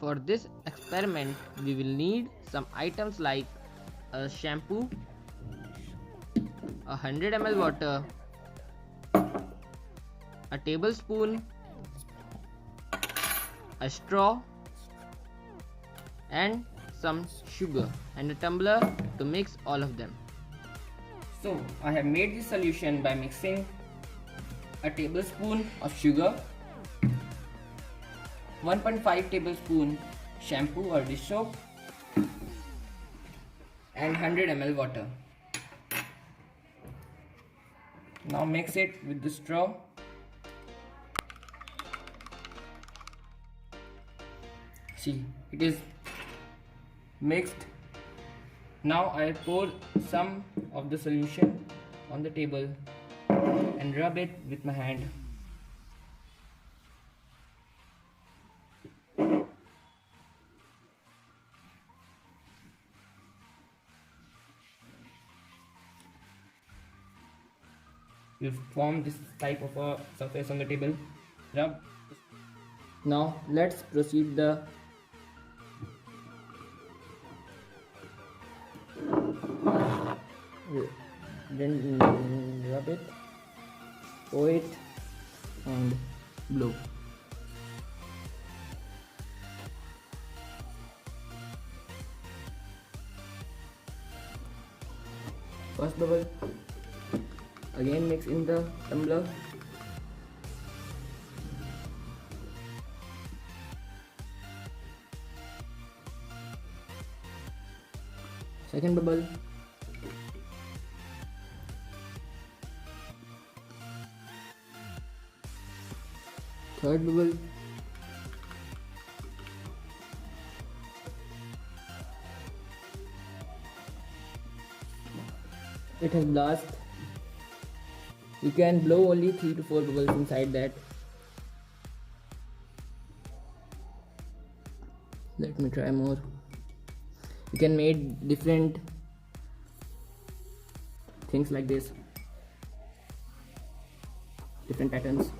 For this experiment, we will need some items like a shampoo, 100 ml water, a tablespoon, a straw, and some sugar, and a tumbler to mix all of them. So I have made this solution by mixing a tablespoon of sugar, 1.5 tablespoon shampoo or dish soap, and 100 ml water. Now mix it with the straw. See, it is mixed. Now I pour some of the solution on the table and rub it with my hand. We'll form this type of a surface on the table. Rub. Now let's proceed the then rub it, pour it, and blow. First bubble. Again mix in the tumbler. Second bubble. Third bubble. It has blast. You can blow only 3 to 4 bubbles inside that. Let me try more. You can make different things like this, different patterns.